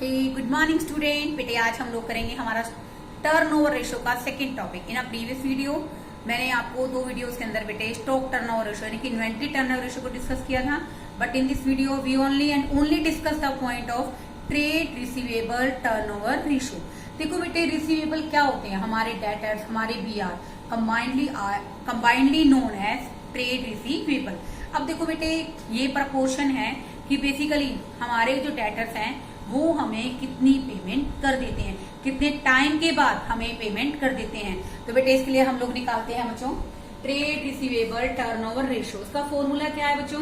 Good morning student. बेटे आज हम लोग करेंगे हमारा टर्नओवर रेशो का second topic. In a previous video मैंने आपको दो वीडियोस के अंदर बेटे स्टॉक टर्नओवर रेशो यानी कि इन्वेंट्री टर्नओवर रेशो को डिस्कस किया था, but in this video we only and only discuss the point of trade receivable turnover ratio. देखो बेटे रिसीवेबल क्या होते हैं, हमारे डेटर्स, हमारे BR combinedly known as trade receivable. अब देखो बेटे ये प्रपोर्शन है कि बेसिकली हमारे जो डेटर्स हैं वो हमें कितनी पेमेंट कर देते हैं, कितने टाइम के बाद हमें पेमेंट कर देते हैं। तो बेटे इसके लिए हम लोग निकालते हैं बच्चों ट्रेड रिसीवेबल टर्नओवर रेशो। उसका फॉर्मूला क्या है बच्चों,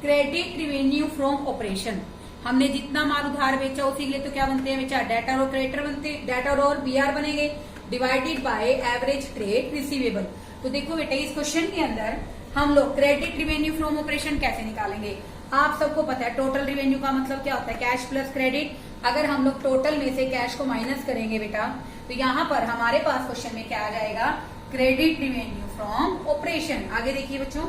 क्रेडिट रिवेन्यू फ्रॉम ऑपरेशन। हमने जितना माल उधार बेचा उसी के लिए तो क्या बनते हैं बेचा, डेटर और क्रेडिटर बनते हैं, डेटर और बीआर बनेंगे, divided by average trade receivable. तो देखो बेटे इस क्वेश्चन के अंदर हम लोग क्रेडिट रिवेन्यू फ्रॉम ऑपरेशन कैसे निकालेंगे। आप सबको पता है टोटल रिवेन्यू का मतलब क्या होता है, कैश प्लस क्रेडिट। अगर हम लोग टोटल में से कैश को माइनस करेंगे बेटा तो यहाँ पर हमारे पास क्वेश्चन में क्या आ जाएगा, क्रेडिट रिवेन्यू फ्रॉम ऑपरेशन। आगे देखिए बच्चों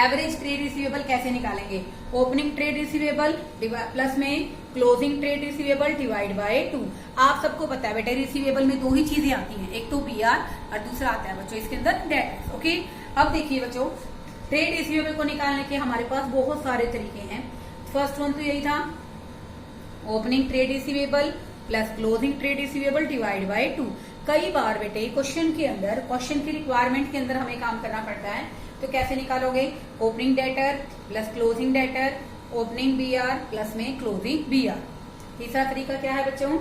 एवरेज ट्रेड रिसीवेबल कैसे निकालेंगे, ओपनिंग ट्रेड रिसीवेबल प्लस में closing trade receivable divide by 2। आप सबको पता है बेटा रिसीवेबल में दो ही चीजें आती हैं, एक तो बीआर और दूसरा आता है बच्चों इसके अंदर डेटर्स। ओके अब देखिए बच्चों ट्रेड रिसीवेबल को निकालने के हमारे पास बहुत सारे तरीके हैं। फर्स्ट वन तो यही था opening trade receivable plus closing trade receivable divide by 2। कई बार बेटे क्वेश्चन के अंदर क्वेश्चन की रिक्वायरमेंट के अंदर हमें काम करना पड़ता है, तो कैसे निकालोगे, opening debtor plus closing debtor, opening BR plus में क्लोजिंग बीआर। तीसरा तरीका क्या है बच्चों,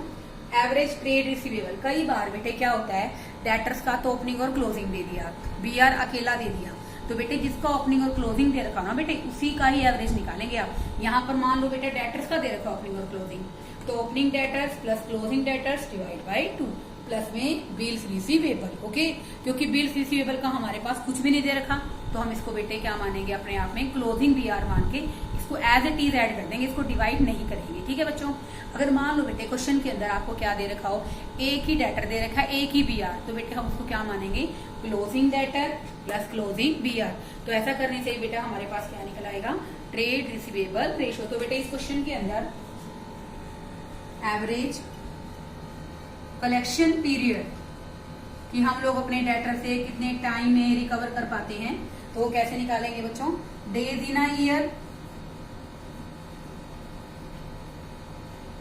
एवरेज ट्रेड रिसीवेबल। कई बार बेटे क्या होता है डेटर्स का तो ओपनिंग और क्लोजिंग दे दिया, बीआर अकेला दे दिया, तो बेटे जिसका ओपनिंग और क्लोजिंग दे रखा ना बेटे उसी का ही एवरेज निकालेंगे आप। यहाँ पर मान लो बेटे डेटर्स का दे रखा ओपनिंग और क्लोजिंग, तो opening debtors plus closing debtors divide by 2 plus में बिल्स रिसीवेबल। ओके क्योंकि बिल्स रिसीवेबल का हमारे पास कुछ भी नहीं दे रखा तो हम इसको बेटे क्या मानेंगे, अपने आप में क्लोजिंग बीआर मान के इसको एज इट इज ऐड कर देंगे, इसको डिवाइड नहीं करेंगे। ठीक है बच्चों, अगर मान लो बेटे क्वेश्चन के अंदर आपको क्या दे रखा हो, एक ही डेटर दे रखा है एक ही बीआर, तो बेटे हम उसको क्या मानेंगे, closing debtor plus closing BR. तो ऐसा करने से बेटा हमारे पास क्या निकल आएगा, ट्रेड रिसीवेबल रेशो। तो बेटे इस क्वेश्चन के अंदर एवरेज कलेक्शन पीरियड कि हम लोग अपने डेटर से कितने टाइम में रिकवर कर पाते हैं, तो वो कैसे निकालेंगे बच्चों, days in a year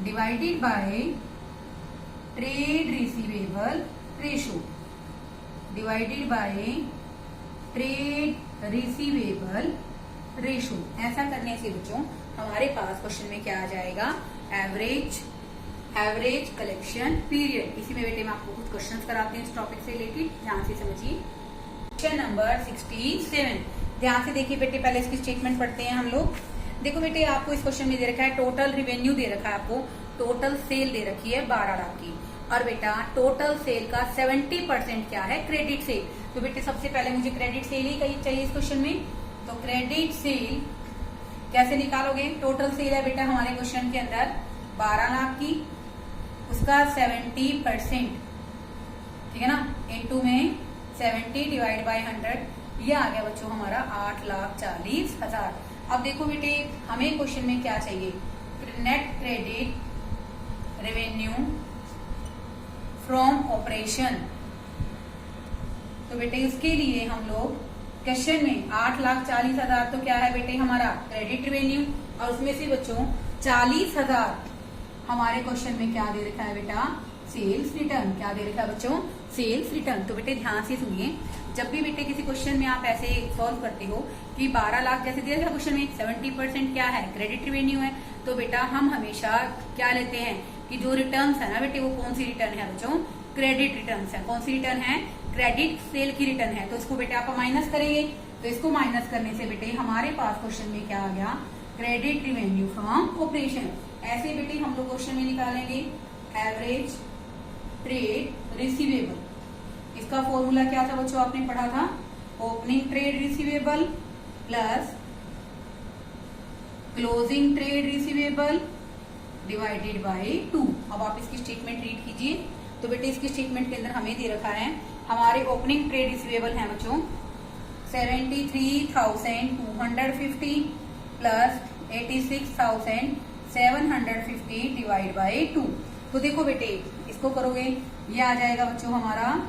divided by trade receivable ratio, divided by trade receivable ratio. ऐसा करने से बच्चों हमारे पास क्वेश्चन में क्या आ जाएगा, एवरेज कलेक्शन पीरियड। इसी में बेटे मैं आपको कुछ क्वेश्चंस कराते हैं इस टॉपिक से रिलेटेड, ध्यान से समझिए। क्वेश्चन नंबर 67, ध्यान से देखिए बेटे, पहले इसकी स्टेटमेंट पढ़ते हैं हम लोग। देखो बेटे आपको इस क्वेश्चन में दे रखा है टोटल रिवेन्यू दे रखा है, आपको टोटल सेल दे रखी है 12 लाख की, और बेटा टोटल सेल का 70% क्या है, क्रेडिट सेल। तो बेटे सबसे पहले मुझे क्रेडिट सेल ही चाहिए इस क्वेश्चन में, तो क्रेडिट सेल कैसे निकालोगे, टोटल सेल है बेटा हमारे क्वेश्चन के अंदर 12 लाख की, उसका 70%, ठीक है ना, इनटू में 70 डिवाइड बाय 100, ये आ गया बच्चों हमारा 8,40,000। अब देखो बेटे हमें क्वेश्चन में क्या चाहिए, net credit revenue from operation. तो बेटे इसके लिए हम लोग क्वेश्चन में 8,40,000 तो क्या है बेटे हमारा क्रेडिट रेवेन्यू, और उसमें से बच्चों 40,000 हमारे क्वेश्चन में क्या दे रखा है बेटा, सेल्स रिटर्न। क्या दे रखा है बच्चों, सेल्स रिटर्न। तो बेटे ध्यान से सुनिए, जब भी बेटे किसी क्वेश्चन में आप ऐसे सॉल्व करते हो कि 12 लाख जैसे दे रखा क्वेश्चन में 70% क्या है, क्रेडिट रेवेन्यू है, तो बेटा हम हमेशा क्या लेते हैं कि जो रिटर्न्स है ना बेटे वो कौन सी रिटर्न है बच्चों, क्रेडिट रिटर्न्स है। कौन सी रिटर्न है, क्रेडिट सेल की रिटर्न है, तो इसको बेटे आप माइनस करेंगे, तो इसको माइनस करने से बेटे हमारे पास क्वेश्चन में क्या आ गया, क्रेडिट रिवेन्यू फ्रॉम ऑपरेशन। ऐसे बेटे हम लोग क्वेश्चन में निकालेंगे एवरेज ट्रेड रिसीवेबल। इसका फॉर्मूला क्या था बच्चों, आपने पढ़ा था, opening trade receivable plus closing trade receivable divided by 2। अब आप इसकी स्टेटमेंट रीड कीजिए। तो बेटे इसकी स्टेटमेंट के अंदर हमें दे रखा है हमारे ओपनिंग ट्रेड रिसीवेबल है बच्चों 73,250 प्लस 86,600 750 डिवाइड बाई 2। तो देखो बेटे इसको करोगे, ये आ जाएगा बच्चों हमारा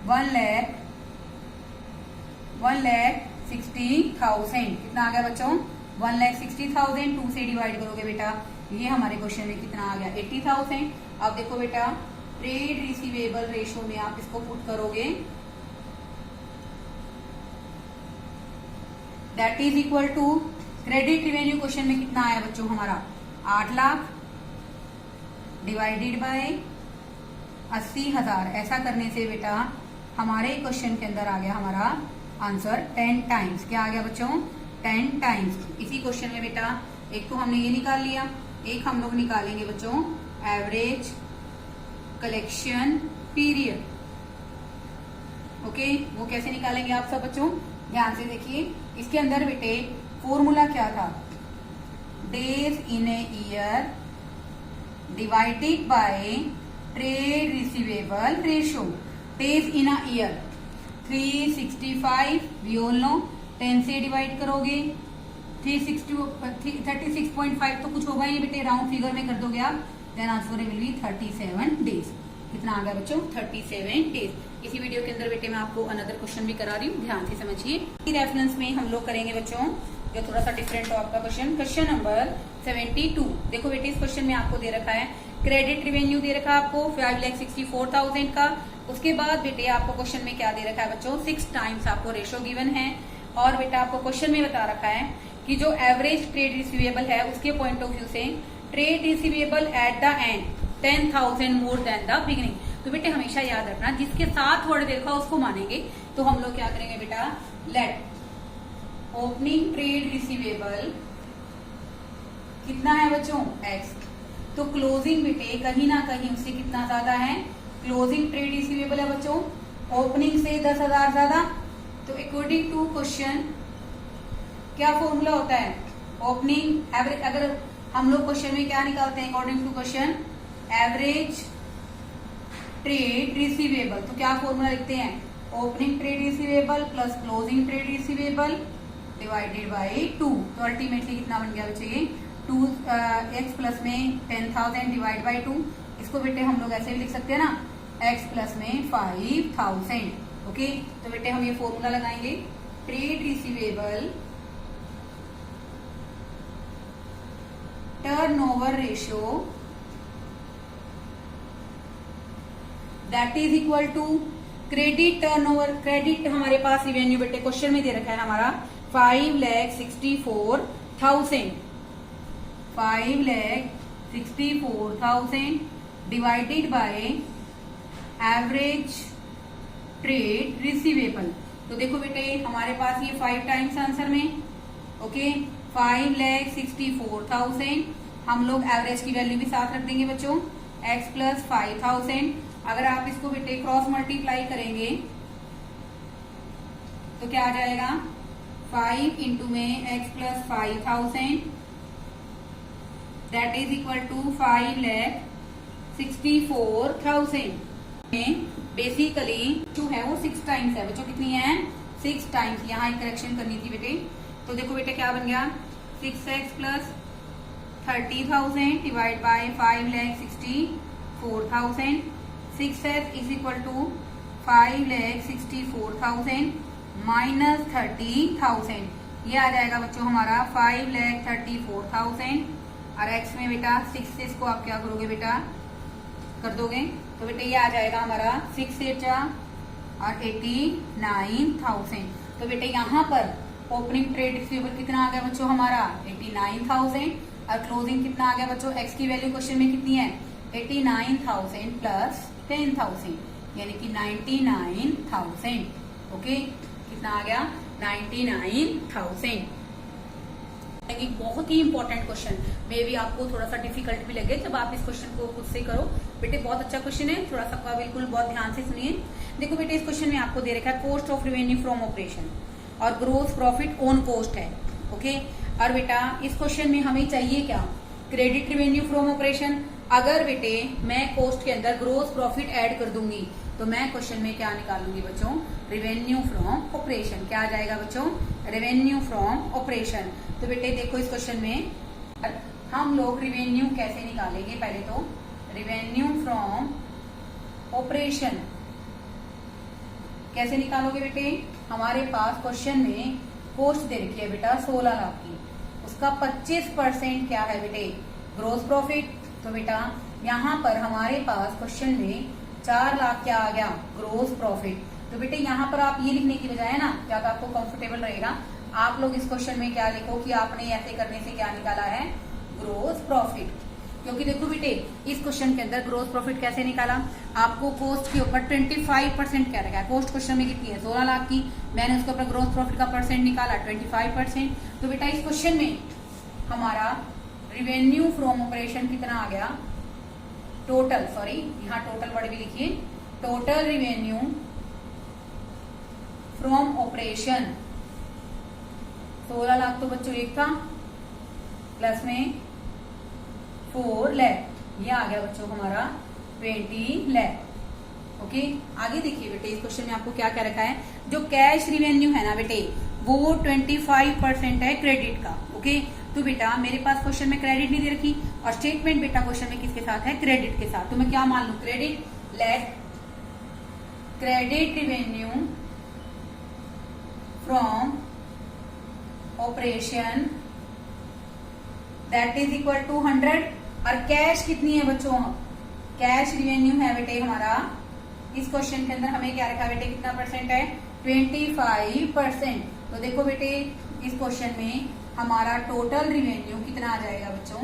1,60,000। कितना आ गया बच्चों? 1,60,000। 2 से डिवाइड करोगे बेटा, ये हमारे क्वेश्चन में कितना आ गया? 80,000। अब देखो बेटा ट्रेड रिसीवेबल रेशो में आप इसको पुट करोगे, that is equal to credit revenue question में कितना आया बच्चों हमारा? 8 लाख डिवाइडेड बाय 80,000। ऐसा करने से बेटा हमारे क्वेश्चन के अंदर आ गया हमारा आंसर 10 टाइम्स। क्या आ गया बच्चों? 10 टाइम्स। इसी क्वेश्चन में बेटा एक तो हमने ये निकाल लिया, एक हम लोग निकालेंगे बच्चों एवरेज कलेक्शन पीरियड। ओके, वो कैसे निकालेंगे आप सब बच्चों ध्यान से देखिए। इसके अंदर बेटे फॉर्मूला क्या था? Days in a year divided by trade receivable ratio. Days in a year 365, we all know. 10 से डिवाइड करोगे 36.5 तो कुछ होगा ही बेटे, राउंड फिगर में कर दोगे आप, then answer will be 37 days. कितना आ गया बच्चों? 37 डेज। इसी वीडियो के अंदर बेटे मैं आपको अनदर क्वेश्चन भी करा रही हूँ, ध्यान से समझिए। रेफरेंस में हम लोग करेंगे बच्चों जो थोड़ा सा डिफरेंट हो आपका क्वेश्चन, क्वेश्चन नंबर 72। देखो बेटे इस क्वेश्चन में आपको दे रखा है क्रेडिट रिवेन्यू दे रखा है आपको 5,64,000 का। उसके बाद बेटे आपको क्वेश्चन में क्या दे रखा है बच्चों? 6 टाइम्स आपको रेशो गिवन है। और बेटा आपको क्वेश्चन में बता रखा है कि जो एवरेज ट्रेड रिसीवेबल है उसके पॉइंट ऑफ व्यू से trade receivable at the end 10,000 more than the beginning. तो बेटे हमेशा याद रखना जिसके साथ वर्ड देखा उसको मानेंगे। तो हम लोग क्या करेंगे बेटा, लेट ओपनिंग ट्रेड रिसीवेबल कितना है बच्चों? x। तो क्लोजिंग बेटे कहीं ना कहीं उससे कितना ज्यादा है? क्लोजिंग ट्रेड रिसीवेबल है बच्चों ओपनिंग से 10,000 ज्यादा। तो अकॉर्डिंग टू क्वेश्चन क्या फॉर्मूला होता है? Opening average. अगर हम लोग क्वेश्चन में क्या निकालते हैं according to question? Average trade receivable. तो क्या फॉर्मूला लिखते हैं? Opening trade receivable plus closing trade receivable divided by 2। तो अल्टीमेटली कितना बन गया बच्चे? 2x प्लस में 10,000 डिवाइड बाय 2। इसको बेटे हम लोग ऐसे भी लिख सकते हैं ना, x प्लस में 5,000। ओके, तो बेटे हम ये फॉर्मूला लगाएंगे trade receivable turnover ratio that is equal to credit turnover. Credit हमारे पास रिवेन्यू बेटे क्वेश्चन में दे रखा है हमारा 5,64,000। 5,64,000 divided by average trade receivable. तो देखो बेटे हमारे पास ये 5 टाइम्स आंसर में। ओके, 5,64,000 हम लोग एवरेज की वैल्यू भी साथ रख देंगे बच्चों x प्लस 5,000। अगर आप इसको बेटे क्रॉस मल्टीप्लाई करेंगे तो क्या आ जाएगा? 5 इंटू में x plus 5,000 that is equal to 5,64,000। Basically जो है वो 6 टाइम्स है बच्चों। कितनी है? 6 टाइम्स। यहाँ एक करेक्शन करनी थी बेटे। तो देखो बेटे क्या बन गया? 6x plus 30,000 divide by 5,64,000। 6x is equal to 5,64,000 minus 30,000। ये आ जाएगा बच्चों हमारा 5,34,000। और x में बेटा 6 से इसको आप क्या करोगे बेटा? कर दोगे तो बेटे ये आ जाएगा हमारा 6 8 और 89,000। तो बेटे यहाँ पर ओपनिंग ट्रेड रिसीवेबल कितना आ गया बच्चों हमारा? 89,000। और क्लोजिंग कितना आ गया बच्चों? x की वैल्यू क्वेश्चन में कितनी है? 89,000 प्लस 10,000 यानी कि 99,000। ओके, कितना आ गया? 99,000। एक बहुत ही इंपॉर्टेंट क्वेश्चन, मे भी आपको थोड़ा सा डिफिकल्ट भी लगे जब आप इस क्वेश्चन को खुद से करो। बेटे बहुत अच्छा क्वेश्चन है, थोड़ा सा बिल्कुल बहुत ध्यान से सुनिए। देखो बेटे इस क्वेश्चन में आपको दे रखा है cost of revenue from operation और ग्रोस प्रॉफिट ऑन कॉस्ट है। ओके, और बेटा इस क्वेश्चन में हमें चाहिए क्या? Credit revenue from operation. अगर बेटे मैं कॉस्ट के अंदर ग्रोस प्रॉफिट ऐड कर दूंगी तो मैं क्वेश्चन में क्या निकालूंगी बच्चों? Revenue from operation. क्या आ जाएगा बच्चों? Revenue from operation. तो बेटे देखो इस क्वेश्चन में हम लोग रिवेन्यू कैसे निकालेंगे, पहले तो रिवेन्यू फ्रॉम ऑपरेशन कैसे निकालोगे बेटे। हमारे पास क्वेश्चन में कॉस्ट दे रखी है बेटा 16 लाख की, उसका 25% क्या है बेटे, ग्रोस प्रॉफिट। तो बेटा यहाँ पर हमारे पास क्वेश्चन में 4 लाख क्या आ गया, ग्रोस प्रॉफिट। तो बेटे यहाँ पर आप ये लिखने की बजाय ना, ज्यादा आपको कंफर्टेबल रहेगा, आप लोग इस क्वेश्चन में क्या लिखो कि आपने ऐसे करने से क्या निकाला है, ग्रोस प्रॉफिट। क्योंकि देखो बेटे इस क्वेश्चन के अंदर ग्रोस प्रॉफिट कैसे निकाला, आपको कॉस्ट के ऊपर 25% क्या रखा है, कॉस्ट क्वेश्चन में कितनी है 16 लाख की, मैंने उसके ऊपर ग्रोस प्रॉफिट का परसेंट निकाला 25%। तो बेटा इस क्वेश्चन में हमारा रिवेन्यू फ्रॉम ऑपरेशन कितना आ गया, टोटल, सॉरी यहाँ टोटल वर्ड भी लिखिए, total revenue from operation 16 lakh तो बच्चों एक था, प्लस में 4 लाख, ये आ गया बच्चों हमारा 20 लाख। ओके, आगे देखिए बेटे इस क्वेश्चन में आपको क्या क्या रखा है, जो कैश रिवेन्यू है ना बेटे वो 25% है क्रेडिट का। ओके, तो बेटा मेरे पास क्वेश्चन में क्रेडिट नहीं दे रखी और स्टेटमेंट बेटा क्वेश्चन में किसके साथ है, क्रेडिट के साथ। तो मैं क्या मान लू, credit, let credit revenue from operation that is equal to 100। और कैश कितनी है बच्चों, कैश रिवेन्यू है बेटे हमारा, इस क्वेश्चन के अंदर हमें क्या रखा बेटे, कितना परसेंट है, 25%। तो देखो बेटे इस क्वेश्चन में हमारा टोटल रिवेन्यू कितना आ जाएगा बच्चों,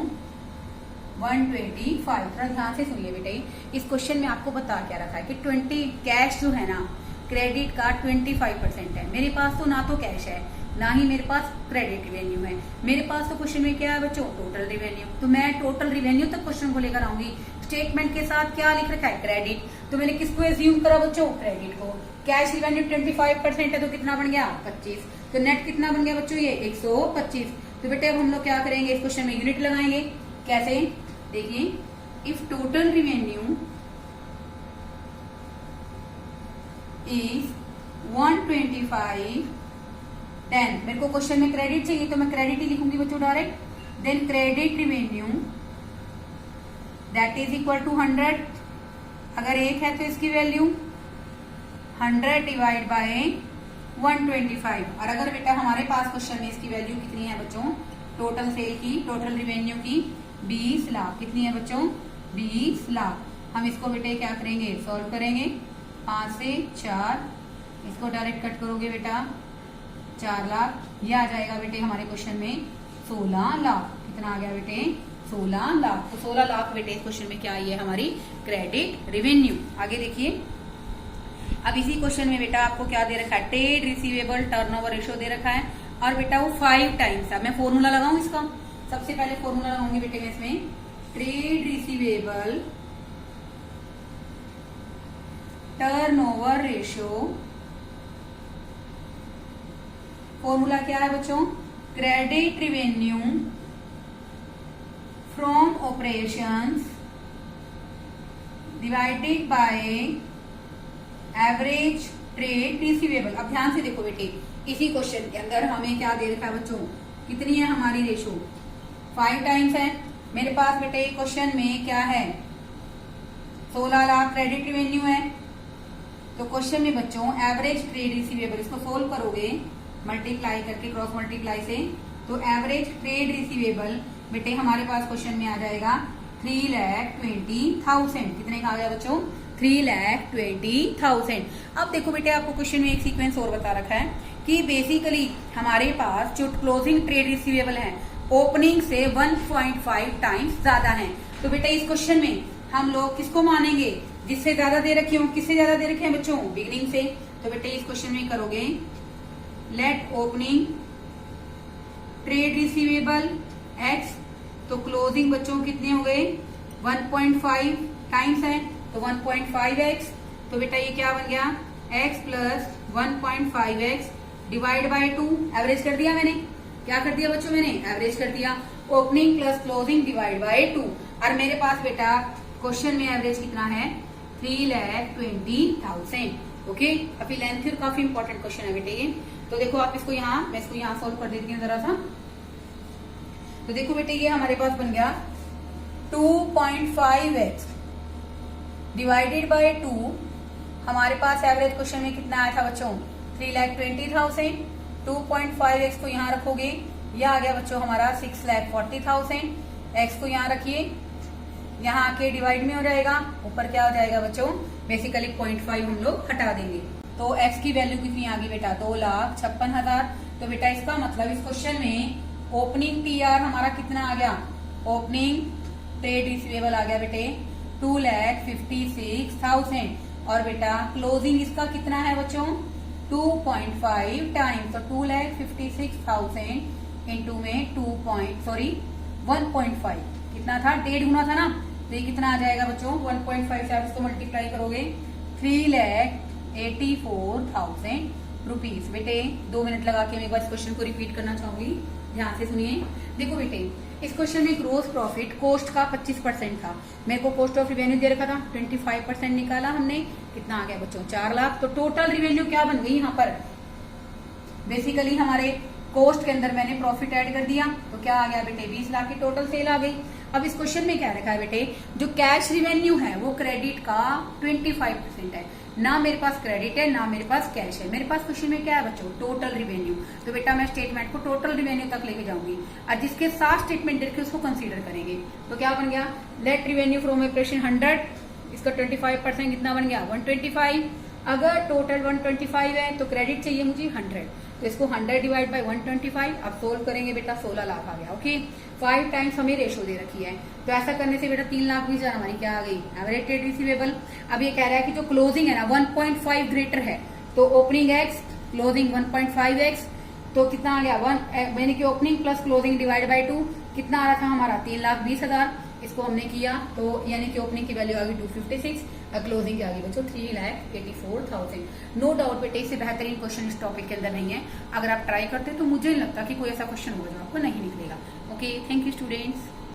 125। थोड़ा ध्यान से सुनिए बेटे, इस क्वेश्चन में आपको बता क्या रखा है कि 20 कैश जो है ना क्रेडिट का 25% है। मेरे पास तो ना तो कैश है ना ही मेरे पास क्रेडिट रिवेन्यू है, मेरे पास तो क्वेश्चन में क्या है बच्चों, टोटल रिवेन्यू। तो मैं टोटल रिवेन्यू तक क्वेश्चन को लेकर आऊंगी, स्टेटमेंट के साथ क्या लिख रखा है, क्रेडिट। तो मैंने किसको एज्यूम करा बच्चों, क्रेडिट को। कैश रिवेन्यू 25% है तो कितना बन गया, 25। तो नेट कितना बन गया बच्चों, ये 125। तो बेटे अब हम लोग क्या करेंगे, इस क्वेश्चन में यूनिट लगाएंगे। कैसे, देखिए, if total revenue is 125, then मेरे को क्वेश्चन में क्रेडिट चाहिए तो मैं क्रेडिट ही लिखूंगी बच्चों direct. Then credit revenue that is equal to 100। अगर 1 है तो इसकी वैल्यू 100 डिवाइड बाय 125। और अगर बेटा हमारे पास क्वेश्चन में इसकी वैल्यू कितनी है बच्चों, टोटल सेल की, टोटल रिवेन्यू की 20 लाख, कितनी है बच्चों, 20 लाख। हम इसको बेटे क्या करेंगे, सॉल्व करेंगे, 5 से 4, इसको डायरेक्ट कट करोगे बेटा 4 लाख, ये आ जाएगा बेटे हमारे क्वेश्चन में 16 लाख। कितना आ गया बेटे, 16 लाख। तो 16 लाख बेटे इस क्वेश्चन में क्या आई है, हमारी क्रेडिट रिवेन्यू। आगे देखिए, अब इसी क्वेश्चन में बेटा आपको क्या दे रखा है, ट्रेड रिसीवेबल टर्नओवर रेशियो दे रखा है और बेटा वो 5 टाइम्स है। मैं फॉर्मूला लगाऊं इसका, सबसे पहले फॉर्मूला लगाऊंगी बेटे मैं इसमें, trade receivable turnover ratio. Formula क्या है बच्चों, credit revenue from operations divided by average trade receivable. अब ध्यान से देखो बेटे, इसी क्वेश्चन के अंदर हमें क्या दे रखा है बच्चों, कितनी है हमारी रेशो, 5 टाइम्स है। मेरे पास बेटे क्वेश्चन में क्या है, 16 लाख क्रेडिट रिवेन्यू है। तो क्वेश्चन में बच्चों एवरेज ट्रेड रिसीवेबल, इसको सोल्व करोगे मल्टीप्लाई करके, क्रॉस मल्टीप्लाई से, तो एवरेज ट्रेड रिसीवेबल बेटे हमारे पास क्वेश्चन में आ जाएगा 3,20,000। कितने का आ गया बच्चों, 3,20,000। अब देखो बेटे आपको क्वेश्चन में एक सीक्वेंस और बता रखा है कि बेसिकली हमारे पास जो क्लोजिंग ट्रेड रिसीवेबल है ओपनिंग से 1.5 टाइम्स ज्यादा है। तो बेटा इस क्वेश्चन में हम लोग किसको मानेंगे, जिससे ज्यादा दे रखी हो, किससे ज्यादा दे रखे हैं बच्चों, बिगिनिंग से। तो बेटे इस क्वेश्चन में करोगे, let opening trade receivable x, तो क्लोजिंग बच्चों कितने हो गए, 1.5 टाइम्स है तो 1.5x। तो बेटा ये क्या बन गया, x plus 1.5x divide by 2। Average कर दिया मैंने, क्या कर दिया बच्चों, मैंने एवरेज कर दिया। Opening plus closing divide by 2। और मेरे पास बेटा क्वेश्चन में एवरेज कितना है, 3,20,000। ओके, काफी लेंथी और काफी इंपॉर्टेंट क्वेश्चन है बेटे ये। तो देखो आप इसको यहाँ, मैं इसको यहाँ सोल्व कर देती हूँ जरा सा। तो देखो बेटे ये हमारे पास बन गया 2.5x डिवाइडेड बाय 2। हमारे पास एवरेज क्वेश्चन में कितना आया था बच्चों 3,20,000। 2.5x को यहाँ रखोगे, यह आ गया बच्चों हमारा 6,40,000। x को यहाँ रखिए, यहाँ आके डिवाइड में हो जाएगा, ऊपर क्या हो जाएगा बच्चों बेसिकली 0.5 हम लोग हटा देंगे। तो x की वैल्यू कितनी आ गई बेटा 2,56,000। तो बेटा इसका मतलब इस क्वेश्चन में ओपनिंग टीआर हमारा कितना आ गया, ओपनिंग ट्रेड रिसीवेबल आ गया बेटे 2,56,000। और बेटा क्लोजिंग इसका कितना है बच्चों 2.5 टाइम, तो 2,56,000 इंटू में 1.5 कितना था 1.5 गुना था ना, तो ये कितना आ जाएगा बच्चों 1.5 से आप इसको मल्टीप्लाई करोगे 3,84,000 रुपीज। बेटे 2 मिनट लगा के मैं एक बार इस क्वेश्चन को रिपीट करना चाहूंगी, ध्यान से सुनिए। देखो बेटे इस क्वेश्चन में ग्रोस प्रॉफिट कोस्ट का 25% था, मेरे को कॉस्ट ऑफ रिवेन्यू दे रखा था 25% निकाला हमने, कितना आ गया बच्चों 4 लाख। तो टोटल रिवेन्यू क्या बन गई यहाँ पर, बेसिकली हमारे कॉस्ट के अंदर मैंने प्रॉफिट ऐड कर दिया, तो क्या आ गया बेटे 20 लाख की टोटल सेल आ गई। अब इस क्वेश्चन में क्या रखा है बेटे, जो कैश रिवेन्यू है वो क्रेडिट का 25% है, ना मेरे पास क्रेडिट है ना मेरे पास कैश है। मेरे पास क्वेश्चन में क्या है बच्चों टोटल रिवेन्यू, तो बेटा मैं स्टेटमेंट को टोटल रिवेन्यू तक लेके जाऊंगी और जिसके साथ स्टेटमेंट देखे उसको कंसीडर करेंगे। तो क्या बन गया नेट रिवेन्यू फ्रॉम ऑपरेशन 100, इसका 25% कितना बन गया 125। अगर टोटल 125 है तो क्रेडिट चाहिए मुझे 100, तो इसको 100 डिवाइड बाय 125। अब सोल्व करेंगे बेटा 16 लाख आ गया। ओके 5 टाइम्स हमें रेशो दे रखी है, तो ऐसा करने से बेटा 3,20,000 हमारी क्या आ गई एवरेज ट्रेड रिसीवेबल। अब ये कह रहा है कि जो क्लोजिंग है ना 1.5 ग्रेटर है, तो ओपनिंग x क्लोजिंग 1.5x, तो कितना आ गया 1 यानी कि opening plus closing divide by 2 कितना आ रहा था हमारा 3,20,000। इसको हमने किया तो यानी कि ओपनिंग की वैल्यू आ गई 256 और क्लोजिंग की आ गई बच्चों 3,84,000। नो डाउट बेटे इससे बेहतरीन क्वेश्चन इस टॉपिक के अंदर नहीं है, अगर आप ट्राई करते तो मुझे नहीं लगता कि कोई ऐसा क्वेश्चन होगा जो आपको नहीं निकलेगा। Okay thank you students.